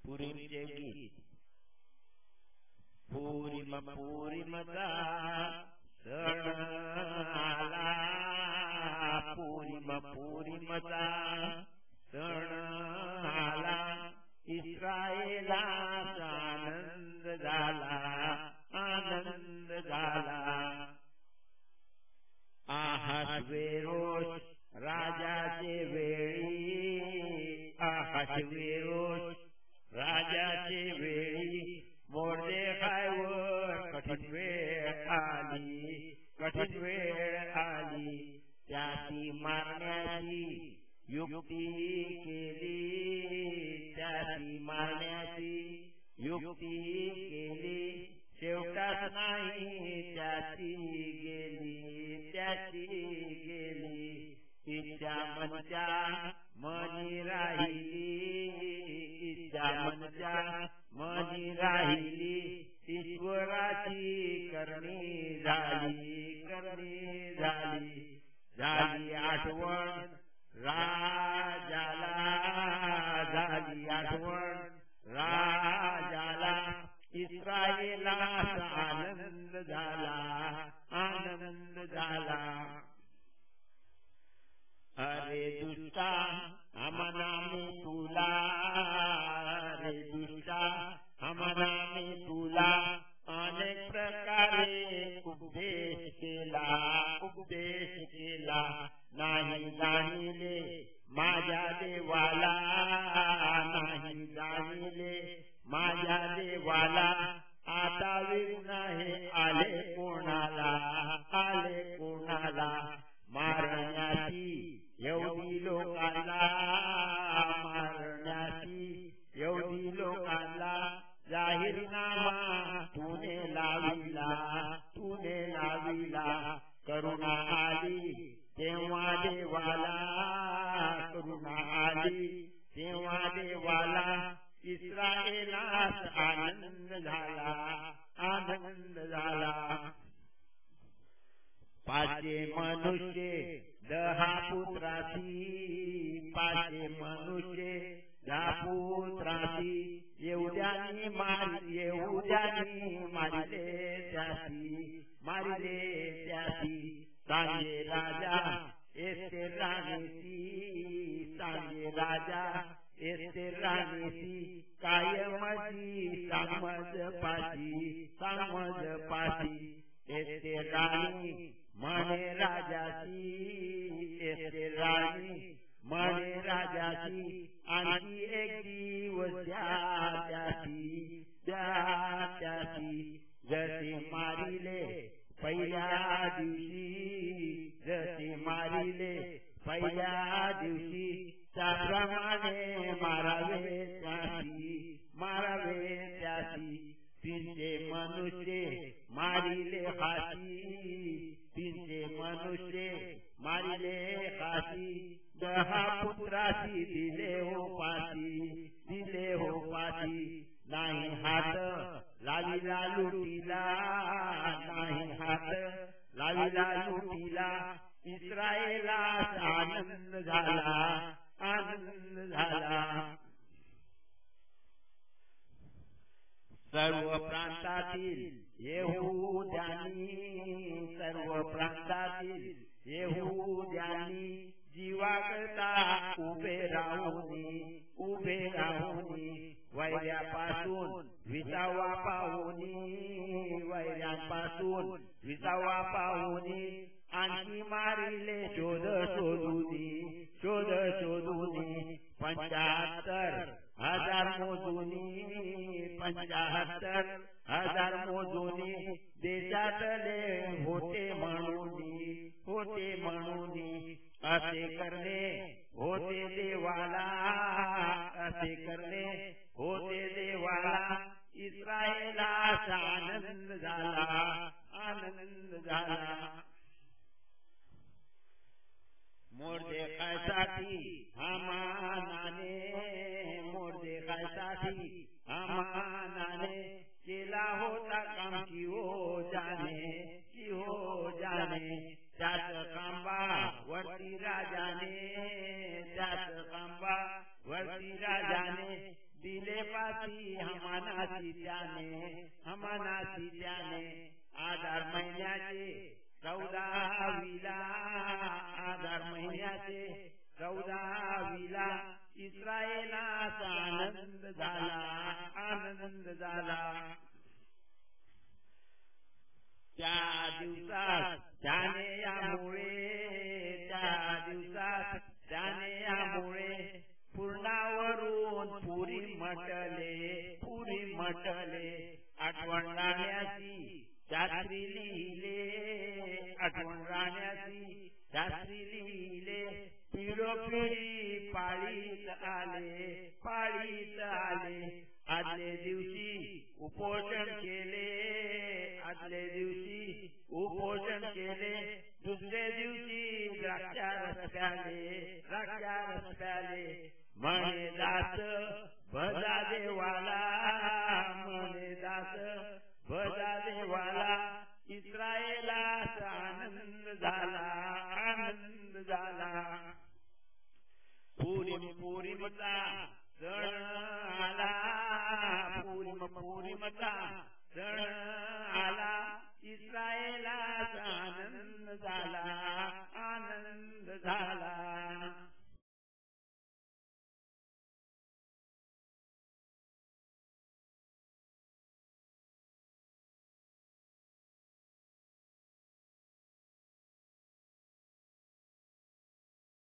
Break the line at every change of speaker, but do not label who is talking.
पुरीचे गीत. पुरीमचा सण आला, पुरीमचा सण आला, इस्रायलाचा आनंद झाला, आनंद झाला. अहश्वेरोष राजाचे वेळी, अहश्वेरोष राजाचे वेळी, मोर्देखायवर कठीण वेळ आली, कठीण वेळ आली. त्याची मारण्याची युक्ती केली, त्याची मारण्याची युक्ती केली, शेवटात नाही त्याची गेली, त्याची गेली. इच्छा मनच्या मनी राहिली, इच्छा मनच्या मनी राहिली, ईश्वराची करणी झाली, करणी झाली. झाली आठवण राजाला, झाली आठवण राजाला, इस्रायलाचा आनंद झाला, आनंद झाला. अरे दुष्टा आम्हाला मी तुला, अरे दुष्टा आम्हाला मी तुला, अनेक प्रकारे उपदेश केला, उपदेश केला. नाही जाणिले माझ्या देवाला, नाही जाणिले माझ्या देवाला. आता विघ्न हे आले कोणाला, आले कोणाला. मारण्याची एवढी लोकांना, मारण्याची एवढी लोकांना, जाहीरनामा तूने लाविला, तूने लाविला. करुणा आली तेव्हा देवाला, करुणा आली तेव्हा देवाला, इस्रायलास आनंद झाला, आनंद झाला. पाचे मनुष्य 10 पुत्राची, पाचे मनुष्य 10 पुत्राची, एवढ्यानी मारिले त्याची, मारिले त्याची. सांगे राजा येथे राणीची, सांगे राजा येथे राणीची, कायमची समज पाशी, समज पाशी. येथे राणी म्हणे राजाची, येथे राणी म्हणे राजाची, आणखी एक दिवस द्या त्याची, द्या त्याची. जसे मारिले पहिल्या दिवशी, जसे मारिले पहिल्या दिवशी, त्याप्रमाणे मारावे त्याची, मारावे त्याची. 300 मनुष्य मारिले हाती, 300 मनुष्य मारिले हाती. 10 पुत्राची दिले हो पाठी, दिले हो पाठी. नाही हात लाविला लुटीला, नाही हात लाविला लुटीला, इस्रायलाचा आनंद झाला, आनंद झाला. सर्व प्रांतातील यहूद्यांनी, सर्व प्रांतातील यहूद्यांनी, जीवाकरता उभे राहुनी, उभे राहुनी. वैर्यापासून विसावा पाहुनी, वैर्यापासून विसावा पाहुनी. आणखी मारिले शोध शोधुनी, शोध शोधुनी. 75,000 मोजूनी, 75,000 मोजूनी. देशातले होते म्हणूनी, होते म्हणूनी. असे करणे होते देवाला, असे करणे होते देवाला. इस्रायलाचा आनंद झाला, आनंद झाला. मोर्देखायसाठी हामानाने, मोर्देखायसाठी हामानाने केला होता काम की हो जाने. त्याच खांबा वरती राजाने, त्याच खांबा वरती राजाने दिले पाती हमानाची त्याने आधार महिन्याचे 14वीला आधार महिन्याचे 14वीला इस्रायलाचा आनंद झाला त्या दिवसात त्याने यामुळे पूर्णावरून पुरी म्हटले आठवण राहण्याची शास्त्री लिहिले पिढोपिढी पाळीत आले आदले दिवशी उपोषण केले दुसरे दिवशी द्राक्षारस प्याले म्हणे दास भजा देवाला इस्रायलाचा आनंद झाला पुरीमचा सण आला